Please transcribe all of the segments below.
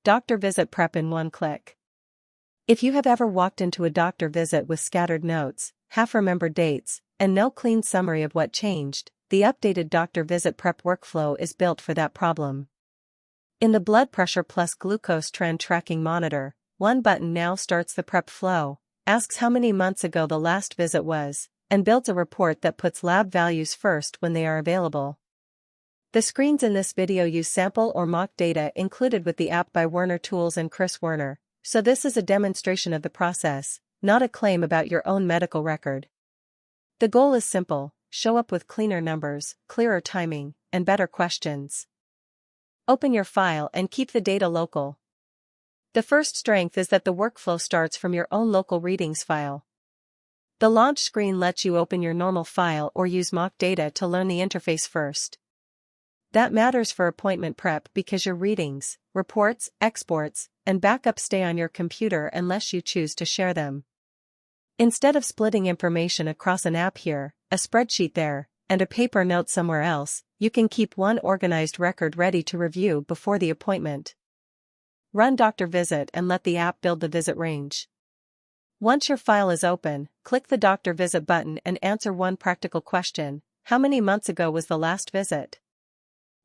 Doctor visit prep in one click. If you have ever walked into a doctor visit with scattered notes, half-remembered dates, and no clean summary of what changed, the updated doctor visit prep workflow is built for that problem. In the blood pressure plus glucose trend tracking monitor, one button now starts the prep flow, asks how many months ago the last visit was, and builds a report that puts lab values first when they are available. The screens in this video use sample or mock data included with the app by Werner Tools and Werner, so this is a demonstration of the process, not a claim about your own medical record. The goal is simple: show up with cleaner numbers, clearer timing, and better questions. Open your file and keep the data local. The first strength is that the workflow starts from your own local readings file. The launch screen lets you open your normal file or use mock data to learn the interface first. That matters for appointment prep because your readings, reports, exports, and backups stay on your computer unless you choose to share them. Instead of splitting information across an app here, a spreadsheet there, and a paper note somewhere else, you can keep one organized record ready to review before the appointment. Run Doctor Visit and let the app build the visit range. Once your file is open, click the Doctor Visit button and answer one practical question: how many months ago was the last visit?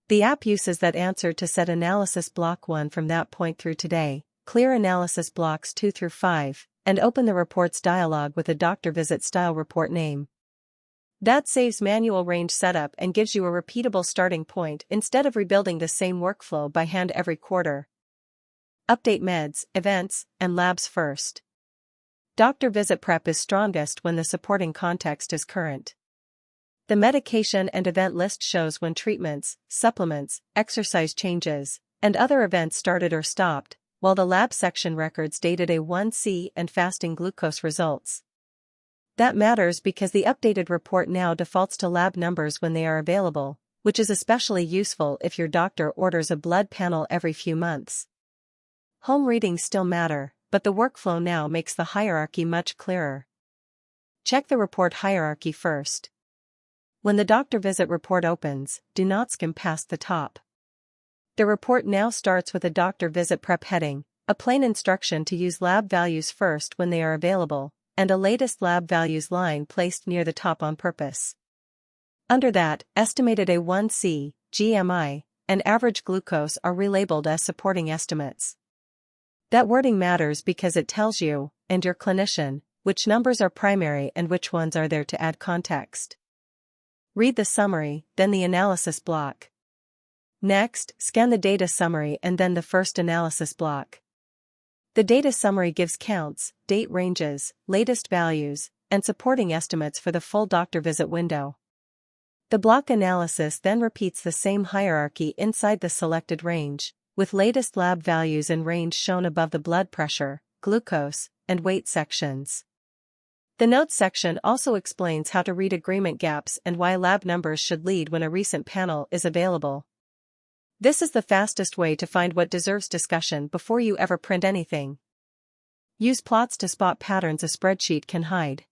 The app uses that answer to set analysis block 1 from that point through today, clear analysis blocks 2 through 5, and open the reports dialog with a doctor visit style report name. That saves manual range setup and gives you a repeatable starting point instead of rebuilding the same workflow by hand every quarter. Update meds, events, and labs first. Doctor visit prep is strongest when the supporting context is current. The medication and event list shows when treatments, supplements, exercise changes, and other events started or stopped, while the lab section records dated A1C and fasting glucose results. That matters because the updated report now defaults to lab numbers when they are available, which is especially useful if your doctor orders a blood panel every few months. Home readings still matter, but the workflow now makes the hierarchy much clearer. Check the report hierarchy first. When the doctor visit report opens, do not skim past the top. The report now starts with a doctor visit prep heading, a plain instruction to use lab values first when they are available, and a latest lab values line placed near the top on purpose. Under that, estimated A1C, GMI, and average glucose are relabeled as supporting estimates. That wording matters because it tells you, and your clinician, which numbers are primary and which ones are there to add context. Read the summary, then the analysis block. Next, scan the data summary and then the first analysis block. The data summary gives counts, date ranges, latest values, and supporting estimates for the full doctor visit window. The block analysis then repeats the same hierarchy inside the selected range, with latest lab values and range shown above the blood pressure, glucose, and weight sections. The notes section also explains how to read agreement gaps and why lab numbers should lead when a recent panel is available. This is the fastest way to find what deserves discussion before you ever print anything. Use plots to spot patterns a spreadsheet can hide.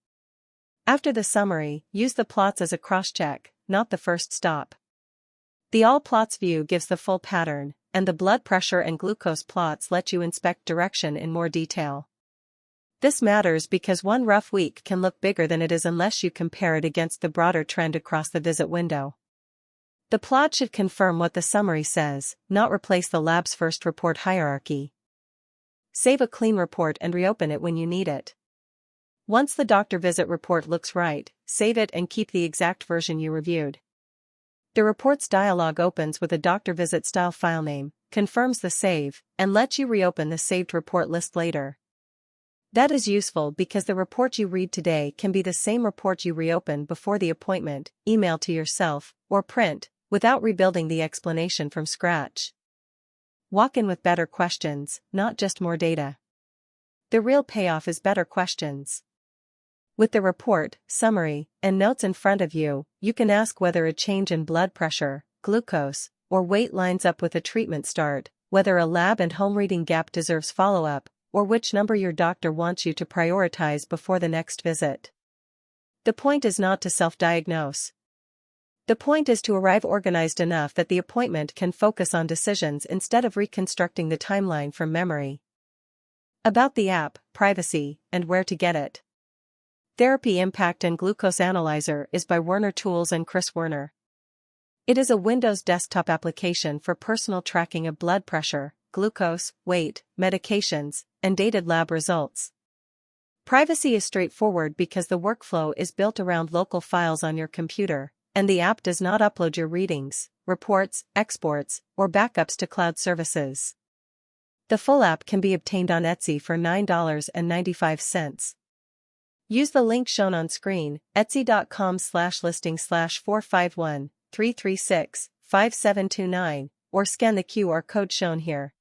After the summary, use the plots as a cross-check, not the first stop. The All Plots view gives the full pattern, and the blood pressure and glucose plots let you inspect direction in more detail. This matters because one rough week can look bigger than it is unless you compare it against the broader trend across the visit window. The plot should confirm what the summary says, not replace the lab's first report hierarchy. Save a clean report and reopen it when you need it. Once the doctor visit report looks right, save it and keep the exact version you reviewed. The reports dialog opens with a doctor visit style file name, confirms the save, and lets you reopen the saved report list later. That is useful because the report you read today can be the same report you reopen before the appointment, email to yourself, or print, without rebuilding the explanation from scratch. Walk in with better questions, not just more data. The real payoff is better questions. With the report, summary, and notes in front of you, you can ask whether a change in blood pressure, glucose, or weight lines up with a treatment start, whether a lab and home reading gap deserves follow-up, or which number your doctor wants you to prioritize before the next visit. The point is not to self-diagnose. The point is to arrive organized enough that the appointment can focus on decisions instead of reconstructing the timeline from memory. About the app, privacy, and where to get it. Therapy Impact and Glucose Analyzer is by Werner Tools and Werner. It is a Windows desktop application for personal tracking of blood pressure, glucose, weight, medications, and dated lab results. Privacy is straightforward because the workflow is built around local files on your computer, and the app does not upload your readings, reports, exports, or backups to cloud services. The full app can be obtained on Etsy for $9.95. Use the link shown on screen, etsy.com/listing/451-336-5729, or scan the QR code shown here.